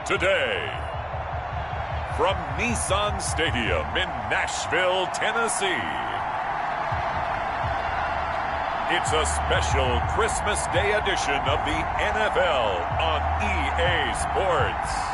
today. From Nissan Stadium in Nashville, Tennessee, it's a special Christmas Day edition of the NFL on EA Sports.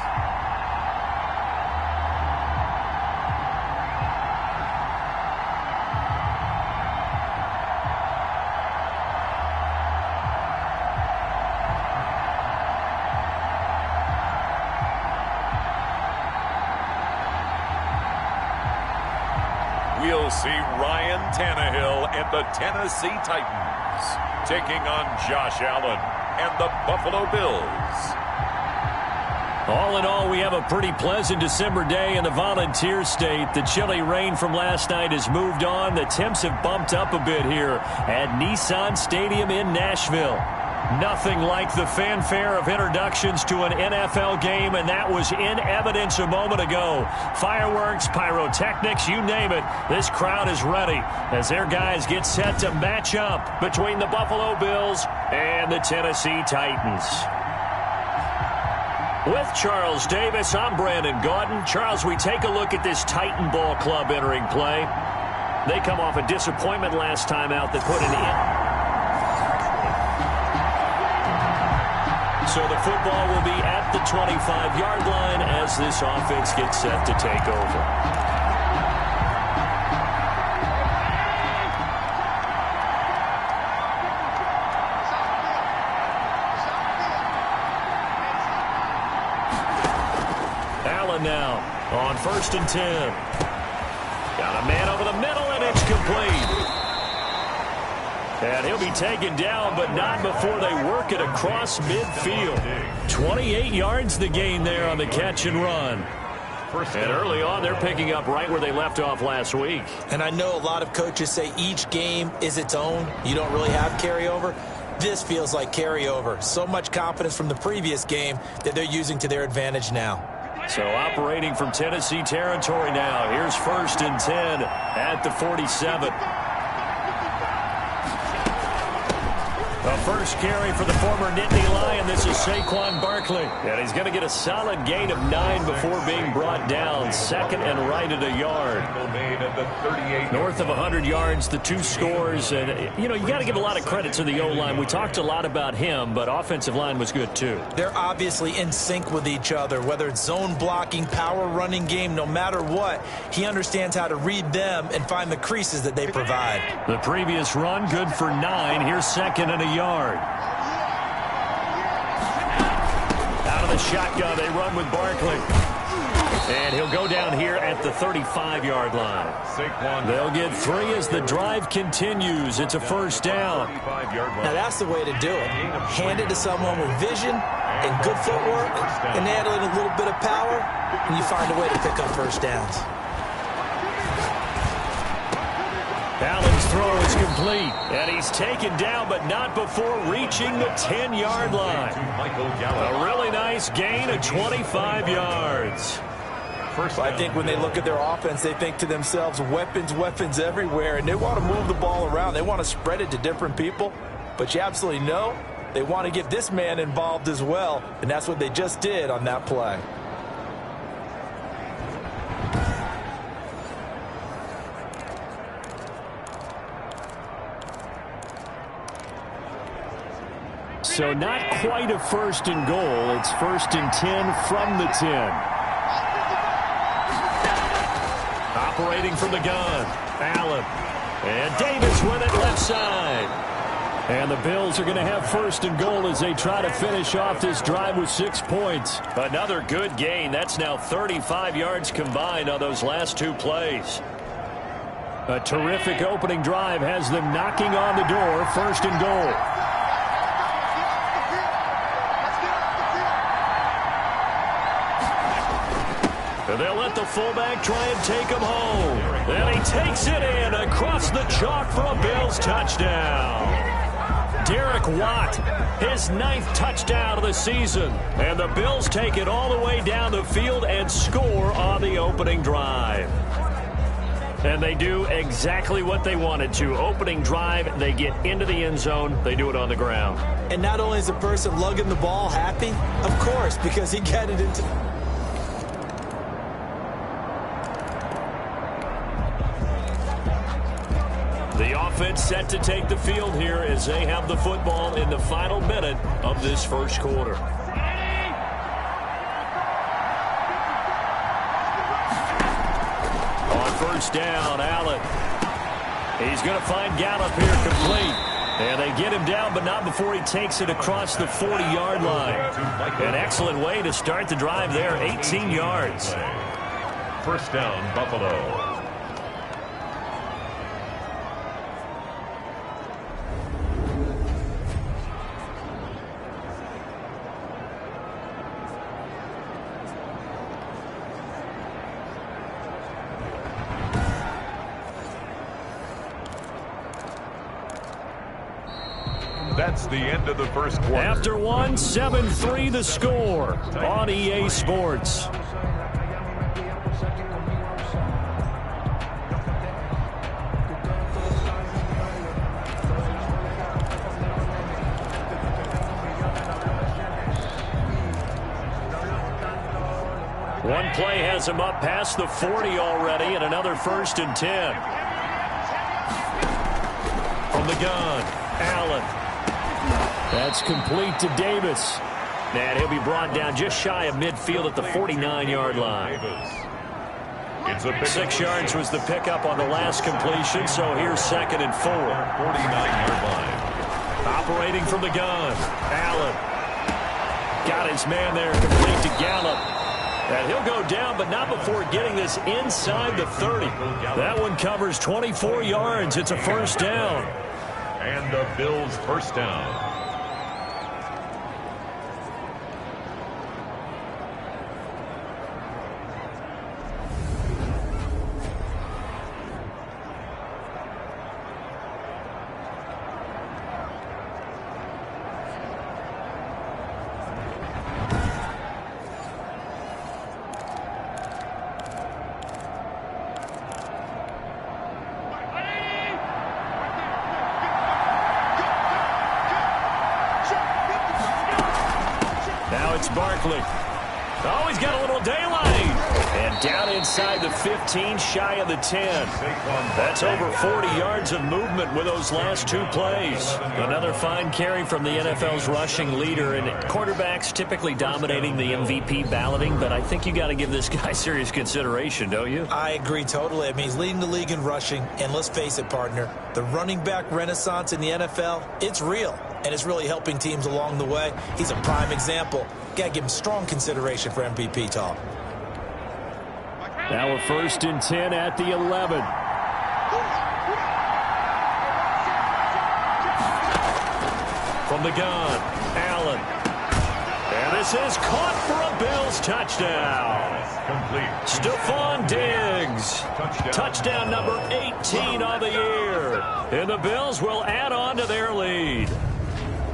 We'll see Ryan Tannehill and the Tennessee Titans taking on Josh Allen and the Buffalo Bills. All in all, we have a pretty pleasant December day in the Volunteer State. The chilly rain from last night has moved on. The temps have bumped up a bit here at Nissan Stadium in Nashville. Nothing like the fanfare of introductions to an NFL game, and that was in evidence a moment ago. Fireworks, pyrotechnics, you name it. This crowd is ready as their guys get set to match up between the Buffalo Bills and the Tennessee Titans. With Charles Davis, I'm Brandon Gaudin. Charles, we take a look at this Titan Ball Club entering play. They come off a disappointment last time out that put an end. So the football will be at the 25-yard line as this offense gets set to take over. Allen now on 1st and 10. Got a man over the middle, and it's complete. And he'll be taken down, but not before they work it across midfield. 28 yards the gain there on the catch and run. And early on, they're picking up right where they left off last week. And I know a lot of coaches say each game is its own. You don't really have carryover. This feels like carryover. So much confidence from the previous game that they're using to their advantage now. So operating from Tennessee territory now. Here's 1st and 10 at the 47. The first carry for the former Nittany Lion. This is Saquon Barkley. And he's going to get a solid gain of 9 before being brought down. 2nd and right at a yard. North of 100 yards, the 2 scores. And, you know, you got to give a lot of credit to the O-line. We talked a lot about him, but offensive line was good too. They're obviously in sync with each other, whether it's zone blocking, power running game, no matter what. He understands how to read them and find the creases that they provide. The previous run, good for 9. Here's 2nd and a yard. Out of the shotgun, they run with Barkley. And he'll go down here at the 35-yard line. They'll get 3 as the drive continues. It's a 1st down. Now that's the way to do it. Hand it to someone with vision and good footwork, and add in a little bit of power, and you find a way to pick up 1st downs. Allen's throw is complete, and he's taken down, but not before reaching the 10-yard line. A really nice gain of 25 yards. I think when they look at their offense, they think to themselves, weapons, weapons everywhere, and they want to move the ball around. They want to spread it to different people, but you absolutely know they want to get this man involved as well, and that's what they just did on that play. So not quite a 1st and goal. It's 1st and 10 from the 10. Operating from the gun, Allen. And Davis with it left side. And the Bills are going to have 1st and goal as they try to finish off this drive with 6 points. Another good gain. That's now 35 yards combined on those last 2 plays. A terrific opening drive has them knocking on the door. 1st and goal. And they'll let the fullback try and take him home. And he takes it in across the chalk for a Bills touchdown. Derek Watt, his 9th touchdown of the season. And the Bills take it all the way down the field and score on the opening drive. And they do exactly what they wanted to. Opening drive, they get into the end zone. They do it on the ground. And not only is the person lugging the ball happy, of course, because he got it into... The offense set to take the field here as they have the football in the final minute of this first quarter. First down, Allen. He's going to find Gallup here complete. And they get him down, but not before he takes it across the 40-yard line. An excellent way to start the drive there, 18 yards. First down, Buffalo. That's the end of the first quarter. After one, 7-3 the score on EA Sports. One play has him up past the 40 already, and another 1st and 10. From the gun, Allen. That's complete to Davis. And he'll be brought down just shy of midfield at the 49-yard line. 6 yards was the pickup on the last completion, so here's 2nd and 4. 49-yard line. Operating from the gun, Allen. Got his man there, complete to Gallup. And he'll go down, but not before getting this inside the 30. That one covers 24 yards. It's a first down. And the Bills' first down. Barkley. Oh, he's got a little daylight. And down inside the 15, shy of the 10. That's over 40 yards of movement with those last 2 plays. Another fine carry from the NFL's rushing leader. And quarterbacks typically dominating the MVP balloting, but I think you got to give this guy serious consideration, don't you? I agree totally. I mean, he's leading the league in rushing. And let's face it, partner, the running back renaissance in the NFL, it's real. And it's really helping teams along the way. He's a prime example. Got to give him strong consideration for MVP talk. Now a 1st and 10 at the 11. From the gun, Allen. And this is caught for a Bills touchdown. Complete. Stephon Diggs. Touchdown number 18 on the year. And the Bills will add on to their lead.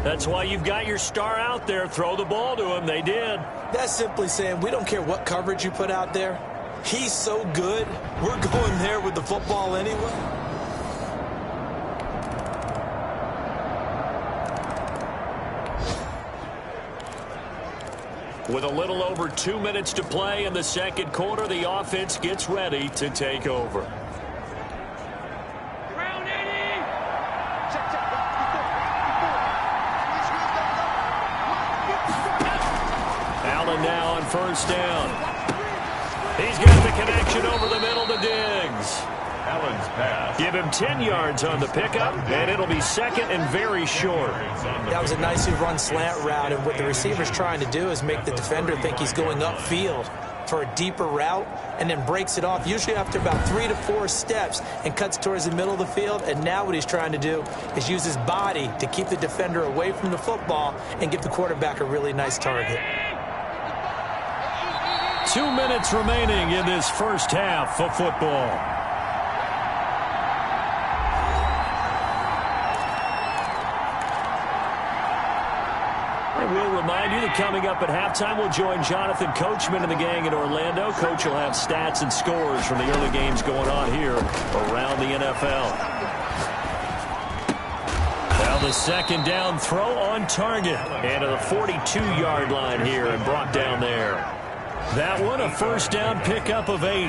That's why you've got your star out there. Throw the ball to him. They did. That's simply saying we don't care what coverage you put out there. He's so good, we're going there with the football anyway. With a little over 2 minutes to play in the second quarter, the offense gets ready to take over. Allen now on first down. He's got the connection over the middle to Diggs. Allen's pass. Give him 10 yards on the pickup, and it'll be 2nd and very short. That was a nicely run slant route, and what the receiver's trying to do is make the defender think he's going upfield for a deeper route, and then breaks it off, usually after about 3 to 4 steps, and cuts towards the middle of the field. And now what he's trying to do is use his body to keep the defender away from the football and give the quarterback a really nice target. 2 minutes remaining in this first half of football. I will remind you the coming up at halftime. We'll join Jonathan Coachman and the gang in Orlando. Coach will have stats and scores from the early games going on here around the NFL. Now the second down throw on target. And to the 42-yard line here and brought down there. That one, a first down pickup of 8.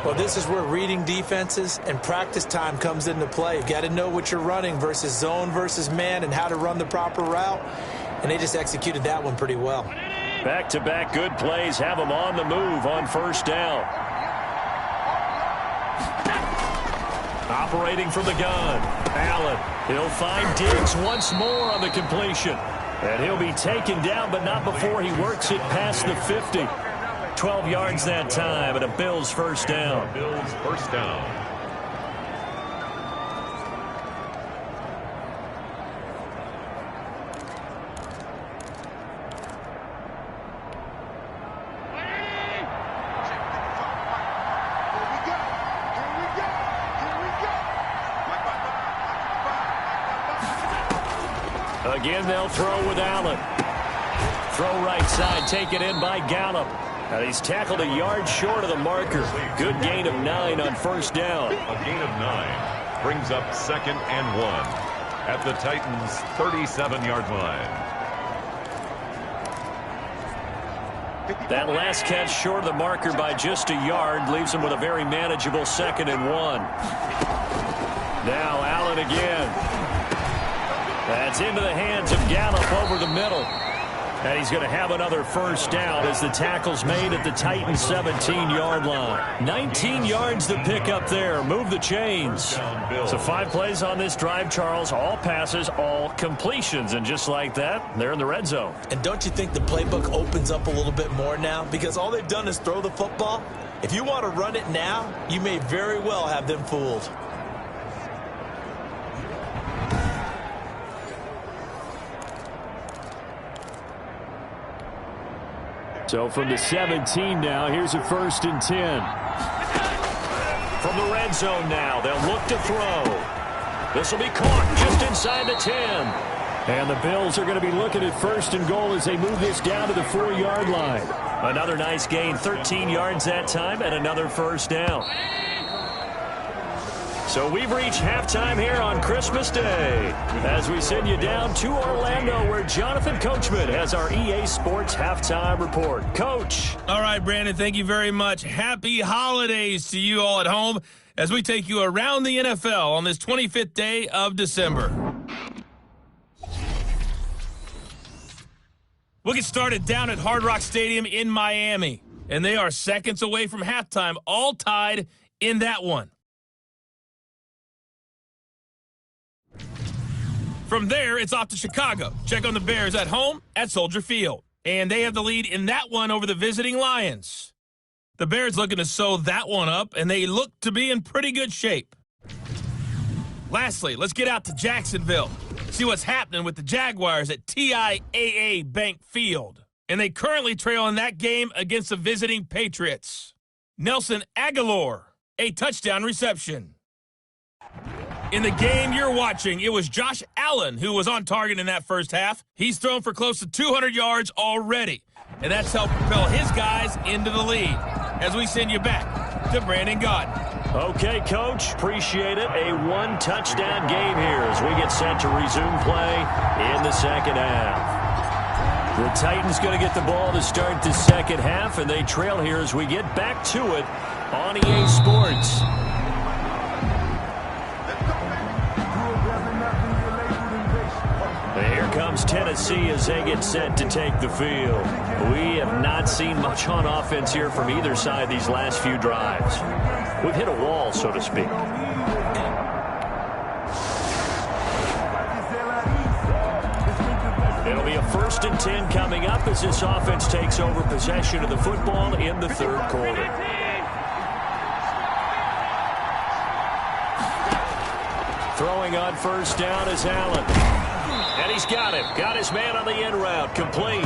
Well, this is where reading defenses and practice time comes into play. You've got to know what you're running versus zone versus man and how to run the proper route. And they just executed that one pretty well. Back-to-back good plays have them on the move on first down. Operating from the gun, Allen. He'll find Diggs once more on the completion. And he'll be taken down, but not before he works it past the 50. 12 yards that time, and a Bills first down. Bills first down. Again, they'll throw with Allen. Throw right side, taken in by Gallup. And he's tackled a yard short of the marker. Good gain of 9 on first down. A gain of 9 brings up 2nd and 1 at the Titans' 37-yard line. That last catch short of the marker by just a yard leaves him with a very manageable 2nd and 1. Now Allen again. That's into the hands of Gallup over the middle. And he's going to have another first down as the tackle's made at the Titans' 17-yard line. 19 yards to pick up there. Move the chains. So 5 plays on this drive, Charles. All passes, all completions. And just like that, they're in the red zone. And don't you think the playbook opens up a little bit more now? Because all they've done is throw the football. If you want to run it now, you may very well have them fooled. So from the 17 now, here's a 1st and 10. From the red zone now, they'll look to throw. This will be caught just inside the 10. And the Bills are going to be looking at 1st and goal as they move this down to the 4-yard line. Another nice gain, 13 yards that time, and another first down. So we've reached halftime here on Christmas Day as we send you down to Orlando where Jonathan Coachman has our EA Sports Halftime Report. Coach. All right, Brandon, thank you very much. Happy holidays to you all at home as we take you around the NFL on this 25th day of December. We'll get started down at Hard Rock Stadium in Miami, and they are seconds away from halftime, all tied in that one. From there, it's off to Chicago. Check on the Bears at home at Soldier Field. And they have the lead in that one over the visiting Lions. The Bears looking to sew that one up, and they look to be in pretty good shape. Lastly, let's get out to Jacksonville. See what's happening with the Jaguars at TIAA Bank Field. And they currently trail in that game against the visiting Patriots. Nelson Aguilar, a touchdown reception. In the game you're watching, it was Josh Allen who was on target in that first half. He's thrown for close to 200 yards already, and that's helped propel his guys into the lead. As we send you back to Brandon Gaudin. Okay, Coach, appreciate it. A 1-touchdown game here as we get set to resume play in the second half. The Titans going to get the ball to start the second half, and they trail here as we get back to it on EA Sports. Here comes Tennessee as they get set to take the field. We have not seen much on offense here from either side these last few drives. We've hit a wall, so to speak. It'll be a 1st and 10 coming up as this offense takes over possession of the football in the third quarter. Throwing on first down is Allen. And he's got him. Got his man on the end route. Complete.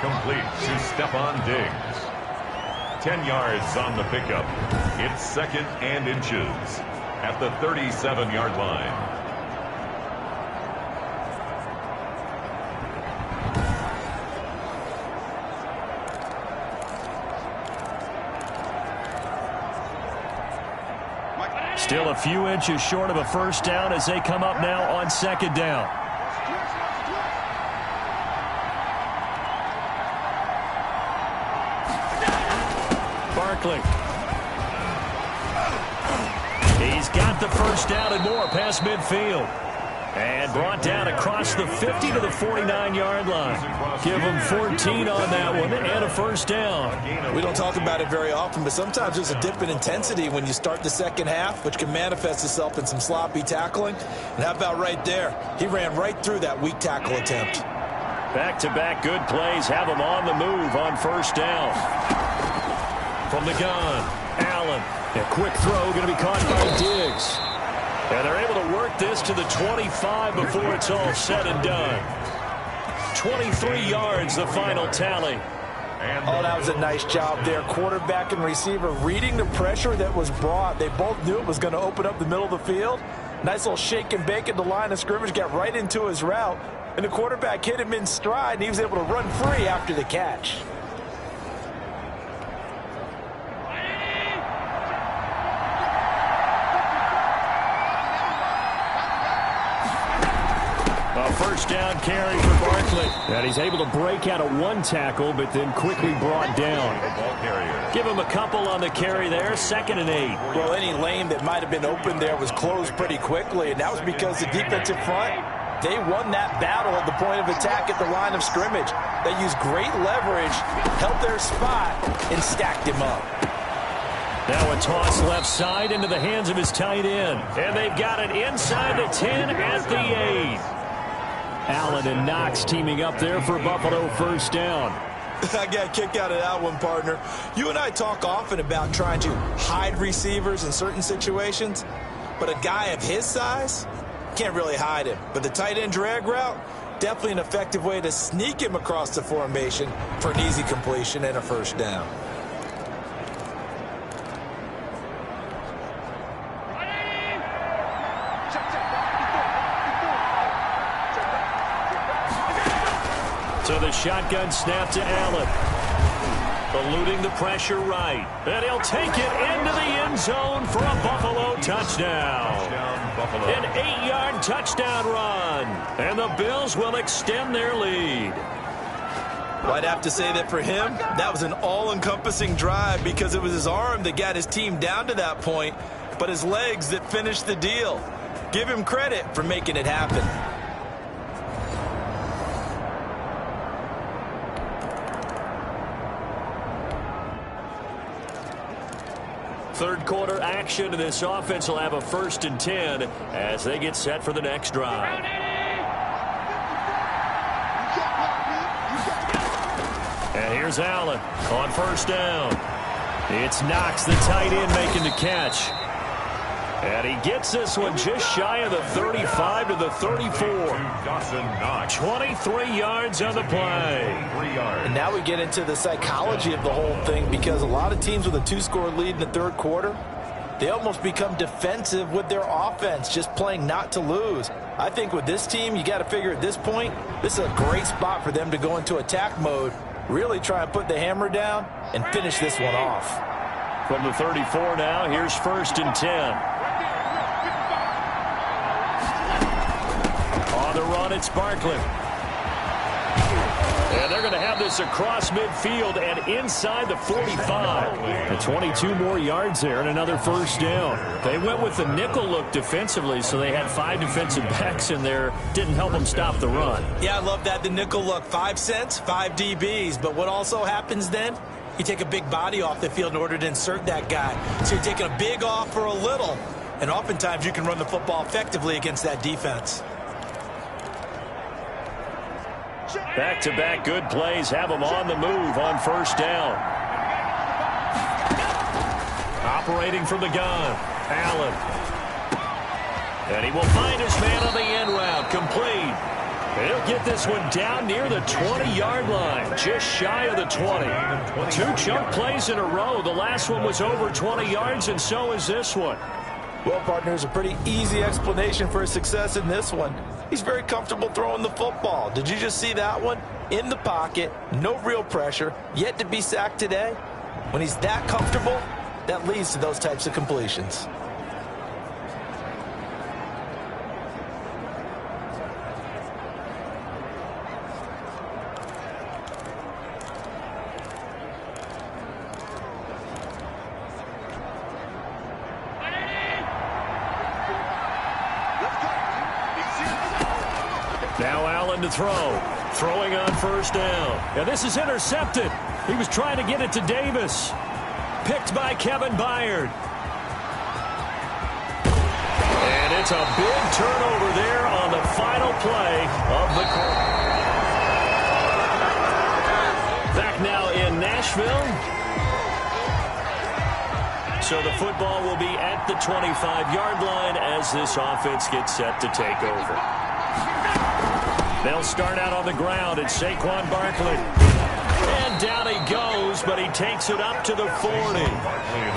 Complete to Stephon Diggs. 10 yards on the pickup. It's 2nd and inches at the 37-yard line. Still a few inches short of a first down as they come up now on second down. Barkley. He's got the first down and more past midfield. And brought down across the 50 to the 49-yard line. Give him 14 on that one and a first down. We don't talk about it very often, but sometimes there's a dip in intensity when you start the second half, which can manifest itself in some sloppy tackling. And how about right there? He ran right through that weak tackle attempt. Back-to-back good plays have him on the move on first down. From the gun, Allen. A quick throw going to be caught by Diggs. And they're able to work this to the 25 before it's all said and done. 23 yards, the final tally. Oh, that was a nice job there. Quarterback and receiver reading the pressure that was brought. They both knew it was going to open up the middle of the field. Nice little shake and bake at the line of scrimmage, got right into his route. And the quarterback hit him in stride, and he was able to run free after the catch. First down carry for Barkley. And he's able to break out of one tackle, but then quickly brought down. Give him a couple on the carry there, 2nd and 8. Well, any lane that might have been open there was closed pretty quickly, and that was because the defensive front, they won that battle at the point of attack at the line of scrimmage. They used great leverage, held their spot, and stacked him up. Now a toss left side into the hands of his tight end. And they've got it inside the 10 at the 8. Allen and Knox teaming up there for Buffalo first down. I got a kick out of that one, partner. You and I talk often about trying to hide receivers in certain situations, but a guy of his size can't really hide him. But the tight end drag route, definitely an effective way to sneak him across the formation for an easy completion and a first down. So the shotgun snap to Allen. Eluding the pressure right. And he'll take it into the end zone for a Buffalo touchdown. An 8-yard touchdown run. And the Bills will extend their lead. Well, I'd have to say that for him, that was an all-encompassing drive because it was his arm that got his team down to that point, but his legs that finished the deal. Give him credit for making it happen. Third quarter action, and this offense will have a 1st and 10 as they get set for the next drive. And here's Allen on first down. It's Knox, the tight end, making the catch. And he gets this one just shy of the 35 to the 34. 23 yards on the play. And now we get into the psychology of the whole thing because a lot of teams with a 2-score lead in the third quarter, they almost become defensive with their offense, just playing not to lose. I think with this team, you got to figure at this point, this is a great spot for them to go into attack mode, really try and put the hammer down and finish this one off. From the 34 now, here's 1st and 10. On the run, it's Barkley. And they're going to have this across midfield and inside the 45. And 22 more yards there and another first down. They went with the nickel look defensively, so they had 5 defensive backs in there. Didn't help them stop the run. Yeah, I love that, the nickel look. 5 cents, 5 DBs. But what also happens then? You take a big body off the field in order to insert that guy. So you're taking a big off for a little. And oftentimes you can run the football effectively against that defense. Back-to-back good plays have him on the move on first down. Operating from the gun, Allen. And he will find his man on the end route, complete. He'll get this one down near the 20-yard line, just shy of the 20. 2 chunk plays in a row. The last one was over 20 yards, and so is this one. Well, partner, there's a pretty easy explanation for his success in this one. He's very comfortable throwing the football. Did you just see that one? In the pocket, no real pressure, yet to be sacked today. When he's that comfortable, that leads to those types of completions. Now Allen to throw. Throwing on first down. Now this is intercepted. He was trying to get it to Davis. Picked by Kevin Byard. And it's a big turnover there on the final play of the quarter. Back now in Nashville. So the football will be at the 25-yard line as this offense gets set to take over. They'll start out on the ground. It's Saquon Barkley. And down he goes, but he takes it up to the 40.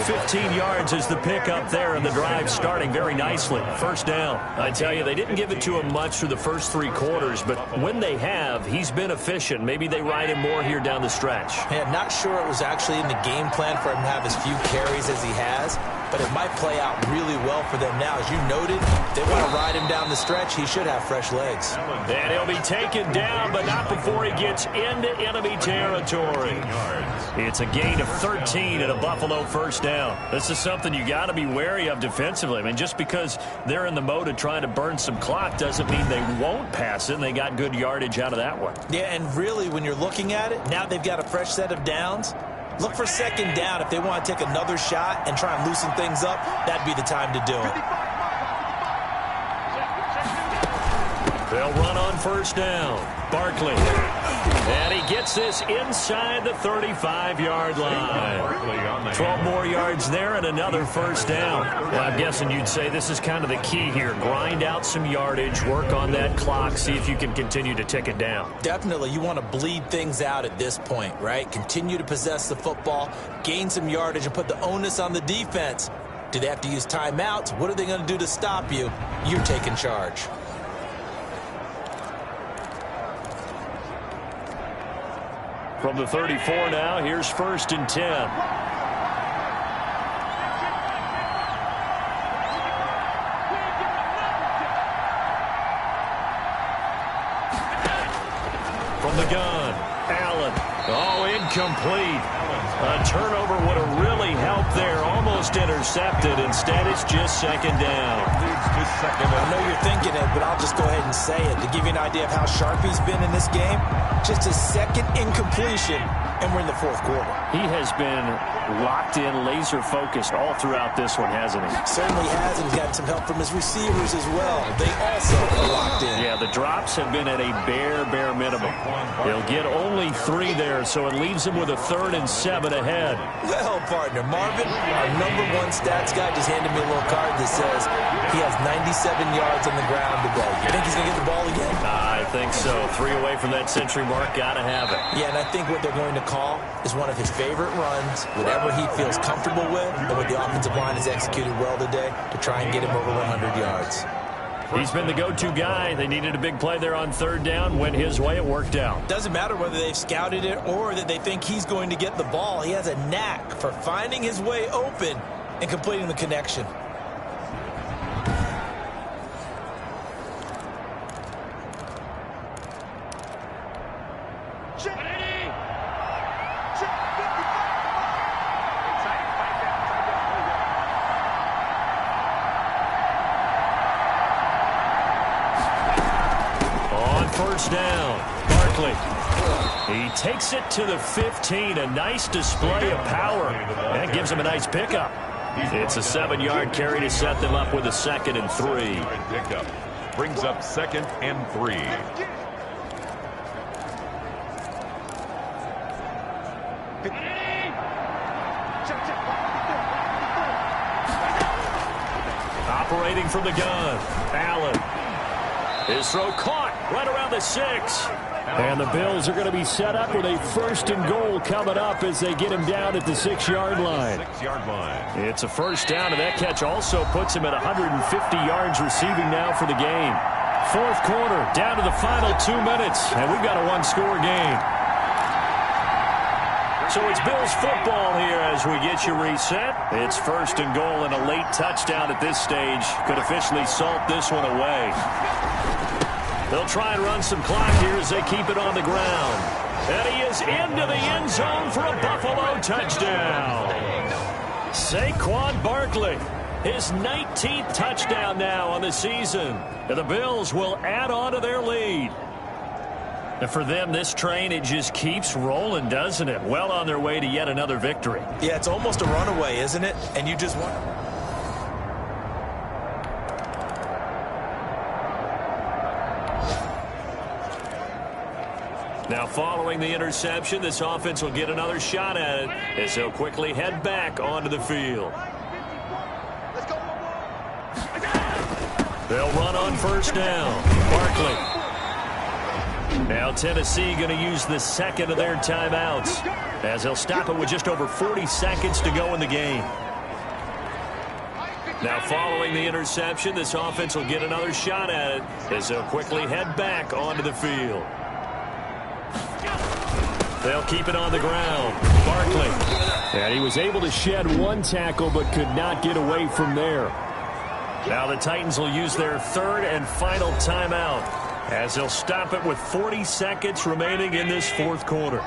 15 yards is the pickup there, and the drive starting very nicely. First down. I tell you, they didn't give it to him much through the first 3 quarters, but when they have, he's been efficient. Maybe they ride him more here down the stretch. Yeah, not sure it was actually in the game plan for him to have as few carries as he has, but it might play out really well for them now. As you noted, they want to ride him down the stretch. He should have fresh legs. And he'll be taken down, but not before he gets into enemy territory. It's a gain of 13 and a Buffalo first down. This is something you got to be wary of defensively. I mean, just because they're in the mode of trying to burn some clock doesn't mean they won't pass it, and they got good yardage out of that one. Yeah, and really, when you're looking at it, now they've got a fresh set of downs. Look for second down. If they want to take another shot and try and loosen things up, that'd be the time to do it. They'll run on first down. Barkley. And he gets this inside the 35-yard line. 12 more yards there and another first down. Well, I'm guessing you'd say this is kind of the key here. Grind out some yardage, work on that clock, see if you can continue to tick it down. Definitely. You want to bleed things out at this point, right? Continue to possess the football, gain some yardage, and put the onus on the defense. Do they have to use timeouts? What are they going to do to stop you? You're taking charge. From the 34 now, here's 1st and 10. From the gun, Allen. Oh, incomplete. A turnover would have really helped there. Almost intercepted. Instead, it's just second down. I know you're thinking it, but I'll just go ahead and say it. To give you an idea of how sharp he's been in this game, just a second incompletion, and we're in the 4th quarter. He has been locked in, laser-focused all throughout this one, hasn't he? Certainly has, and he's got some help from his receivers as well. They also are locked in. Yeah, the drops have been at a bare minimum. He'll get only 3 there, so it leaves him with a 3rd and 7 ahead. Well, partner, Marvin, our #1 stats guy just handed me a little card that says he has 97 yards on the ground today. You think he's going to get the ball again? I think so. 3 away from that century mark. Got to have it. Yeah, and I think what they're going to call is one of his favorite runs, whatever he feels comfortable with, and what the offensive line has executed well today to try and get him over 100 yards. He's been the go-to guy. They needed a big play there on 3rd down. Went his way. It worked out. Doesn't matter whether they've scouted it or that they think he's going to get the ball. He has a knack for finding his way open and completing the connection. Down. Barkley. He takes it to the 15. A nice display of power. That gives him a nice pickup. It's a 7-yard carry to set them up with a 2nd and 3. Pickup brings up 2nd and 3. Operating from the gun. Allen. His throw caught right around the 6. And the Bills are going to be set up with a 1st and goal coming up as they get him down at the 6-yard line. 6-yard line. It's a first down, and that catch also puts him at 150 yards receiving now for the game. 4th quarter, down to the final 2 minutes, and we've got a 1-score game. So it's Bills football here as we get you reset. It's 1st and goal, and a late touchdown at this stage could officially salt this one away. They'll try and run some clock here as they keep it on the ground. And he is into the end zone for a Buffalo touchdown. Saquon Barkley. his 19th touchdown now on the season. And the Bills will add on to their lead. And for them, this train, it just keeps rolling, doesn't it? Well on their way to yet another victory. Yeah, it's almost a runaway, isn't it? And you just want... Now, following the interception, this offense will get another shot at it as they'll quickly head back onto the field. They'll run on first down. Barkley. Now Tennessee going to use the second of their timeouts as they'll stop it with just over 40 seconds to go in the game. Now, following the interception, this offense will get another shot at it as they'll quickly head back onto the field. They'll keep it on the ground. Barkley. And he was able to shed one tackle but could not get away from there. Now the Titans will use their third and final timeout as they'll stop it with 40 seconds remaining in this fourth quarter.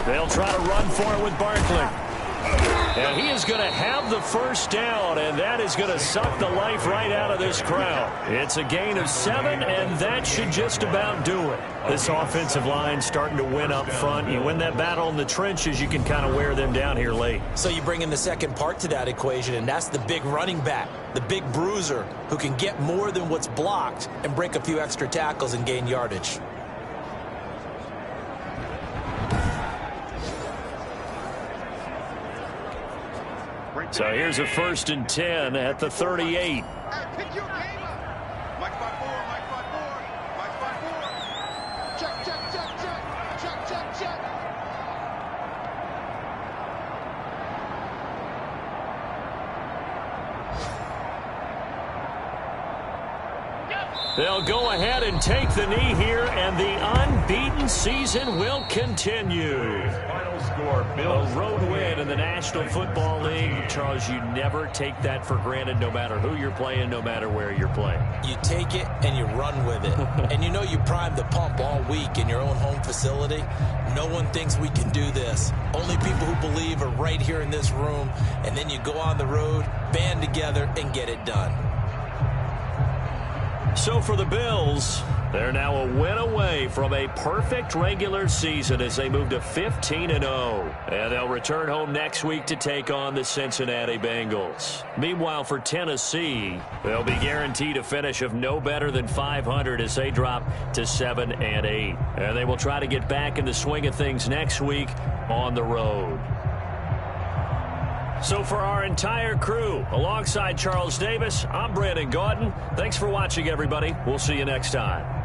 They'll try to run for it with Barkley. And he is going to have the first down, and that is going to suck the life right out of this crowd. It's a gain of 7, and that should just about do it. This offensive line starting to win up front. You win that battle in the trenches, you can kind of wear them down here late. So you bring in the second part to that equation, and that's the big running back, the big bruiser, who can get more than what's blocked and break a few extra tackles and gain yardage. So here's a 1st and 10 at the 38. They'll go ahead and take the knee here, and the unbeaten season will continue. Final score, Bills. A road win in the National Football League. Charles, you never take that for granted, no matter who you're playing, no matter where you're playing. You take it and you run with it. And you know you primed the pump all week in your own home facility. No one thinks we can do this. Only people who believe are right here in this room. And then you go on the road, band together, and get it done. So for the Bills, they're now a win away from a perfect regular season as they move to 15-0. And they'll return home next week to take on the Cincinnati Bengals. Meanwhile, for Tennessee, they'll be guaranteed a finish of no better than 500 as they drop to 7-8. And they will try to get back in the swing of things next week on the road. So for our entire crew, alongside Charles Davis, I'm Brandon Gaudin. Thanks for watching, everybody. We'll see you next time.